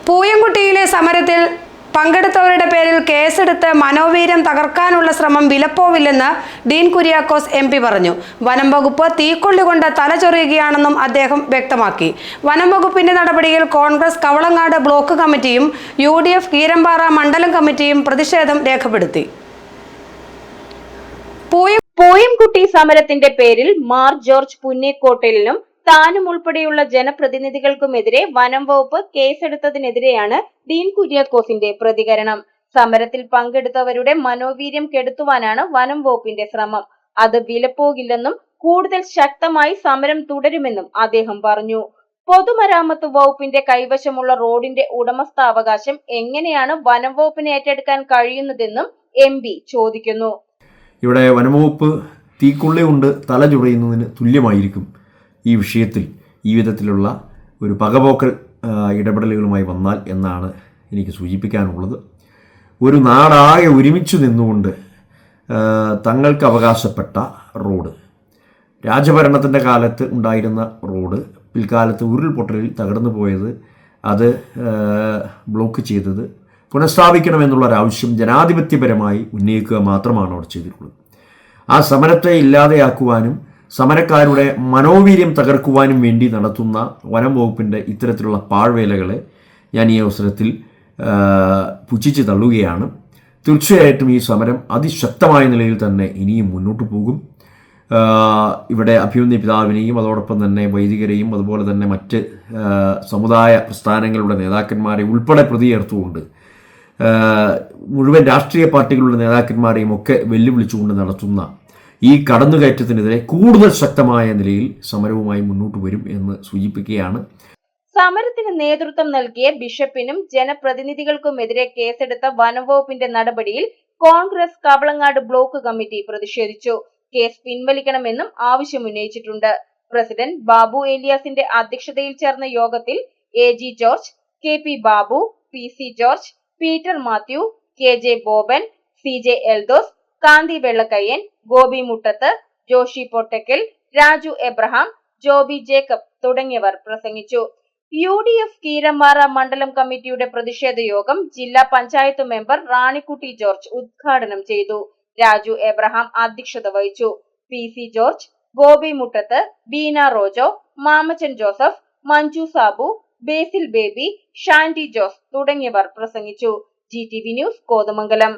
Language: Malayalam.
പൂയംകുട്ടിയിലെ സമരത്തിൽ പങ്കെടുത്തവരുടെ പേരിൽ കേസെടുത്ത് മനോവീര്യം തകർക്കാനുള്ള ശ്രമം വിലപ്പോവില്ലെന്ന് ഡീൻ കുര്യാക്കോസ് MP പറഞ്ഞു. വനം വകുപ്പ് തീക്കൊള്ളി കൊണ്ട് തലചൊറിയുകയാണെന്നും അദ്ദേഹം വ്യക്തമാക്കി. വനം വകുപ്പിന്റെ നടപടിയിൽ കോൺഗ്രസ് കവളങ്ങാട് ബ്ലോക്ക് കമ്മിറ്റിയും UDF കീരമ്പാറ മണ്ഡലം കമ്മിറ്റിയും പ്രതിഷേധം രേഖപ്പെടുത്തി. പൂയംകുട്ടി സമരത്തിന്റെ പേരിൽ മാർ ജോർജ് പുന്നേക്കോട്ടലിനും താനും ഉൾപ്പെടെയുള്ള ജനപ്രതിനിധികൾക്കുമെതിരെ വനം വകുപ്പ് കേസെടുത്തതിനെതിരെയാണ് ഡീൻ കുര്യാക്കോസിന്റെ പ്രതികരണം. സമരത്തിൽ പങ്കെടുത്തവരുടെ മനോവീര്യം കെടുത്തുവാനാണ് വനം വകുപ്പിന്റെ ശ്രമം. അത് വിലപ്പോകില്ലെന്നും കൂടുതൽ ശക്തമായി സമരം തുടരുമെന്നും അദ്ദേഹം പറഞ്ഞു. പൊതുമരാമത്ത് വകുപ്പിന്റെ കൈവശമുള്ള റോഡിന്റെ ഉടമസ്ഥാവകാശം എങ്ങനെയാണ് വനം വകുപ്പിന് ഏറ്റെടുക്കാൻ കഴിയുന്നതെന്നും MP ചോദിക്കുന്നു. ഇവിടെ വനംവകുപ്പ് തീക്കൊള്ളി കൊണ്ട് തല ചുടയുന്നതിന് തുല്യമായിരിക്കും ഈ വിഷയത്തിൽ ഈ വിധത്തിലുള്ള ഒരു പകപോക്കൽ ഇടപെടലുകളുമായി വന്നാൽ എന്നാണ് എനിക്ക് സൂചിപ്പിക്കാനുള്ളത്. ഒരു നാടാകെ ഒരുമിച്ച് നിന്നുകൊണ്ട് തങ്ങൾക്ക് അവകാശപ്പെട്ട റോഡ്, രാജഭരണത്തിൻ്റെ കാലത്ത് ഉണ്ടായിരുന്ന റോഡ് പിൽക്കാലത്ത് ഉരുൾപൊട്ടലിൽ തകർന്നു പോയത്, അത് ബ്ലോക്ക് ചെയ്തത് പുനഃസ്ഥാപിക്കണമെന്നുള്ളൊരാവശ്യം ജനാധിപത്യപരമായി ഉന്നയിക്കുക മാത്രമാണ് അവർ ചെയ്തിട്ടുള്ളത്. ആ സമരത്തെ ഇല്ലാതെയാക്കുവാനും സമരക്കാരുടെ മനോവീര്യം തകർക്കുവാനും വേണ്ടി നടത്തുന്ന വനം വകുപ്പിൻ്റെ ഇത്തരത്തിലുള്ള പാഴ്വേലകളെ ഞാൻ ഈ അവസരത്തിൽ പുച്ഛിച്ച് തള്ളുകയാണ്. തീർച്ചയായിട്ടും ഈ സമരം അതിശക്തമായ നിലയിൽ തന്നെ ഇനിയും മുന്നോട്ട് പോകും. ഇവിടെ അഭിമന്യ പിതാവിനെയും അതോടൊപ്പം തന്നെ വൈദികരെയും അതുപോലെ തന്നെ മറ്റ് സമുദായ പ്രസ്ഥാനങ്ങളുടെ നേതാക്കന്മാരെ ഉൾപ്പെടെ പ്രതി ചേർത്തുകൊണ്ട് മുഴുവൻ രാഷ്ട്രീയ പാർട്ടികളുടെ നേതാക്കന്മാരെയും ഒക്കെ വെല്ലുവിളിച്ചുകൊണ്ട് നടത്തുന്ന ഈ കടന്നുകയറ്റത്തിനെതിരെ കൂടുതൽ ശക്തമായ നിലയിൽ സമരവുമായി മുന്നോട്ട് വരും എന്ന് സൂചിപ്പിക്കുകയാണ്. സമരത്തിന് നേതൃത്വം നൽകിയ ബിഷപ്പിനും ജനപ്രതിനിധികൾക്കുമെതിരെ കേസെടുത്ത വനംവകുപ്പിന്റെ നടപടിയിൽ കോൺഗ്രസ് കവളങ്ങാട് ബ്ലോക്ക് കമ്മിറ്റി പ്രതിഷേധിച്ചു. കേസ് പിൻവലിക്കണമെന്നും ആവശ്യമുന്നയിച്ചിട്ടുണ്ട്. പ്രസിഡന്റ് ബാബു ഏലിയാസിന്റെ അധ്യക്ഷതയിൽ ചേർന്ന യോഗത്തിൽ AG George, KP Babu, PC George, Peter Mathew, KJ Boban, CJ Eldhose, Kanthi Vellakkayyan, Gopi Muttath, Joshy Pottakkal, Raju Abraham, Joby Jacob തുടങ്ങിയവർ പ്രസംഗിച്ചു. UDF കീരമ്പാറ മണ്ഡലം കമ്മിറ്റിയുടെ പ്രതിഷേധ യോഗം ജില്ലാ പഞ്ചായത്ത് മെമ്പർ റാണിക്കുട്ടി ജോർജ് ഉദ്ഘാടനം ചെയ്തു. രാജു എബ്രഹാം അധ്യക്ഷത വഹിച്ചു. PC ജോർജ്, ഗോപി മുട്ടത്ത്, ബീന റോജോ, മാമച്ചൻ ജോസഫ്, മഞ്ജു സാബു, ബേസിൽ ബേബി, ഷാൻഡി ജോസ് തുടങ്ങിയവർ പ്രസംഗിച്ചു. GTV news Kothamangalam.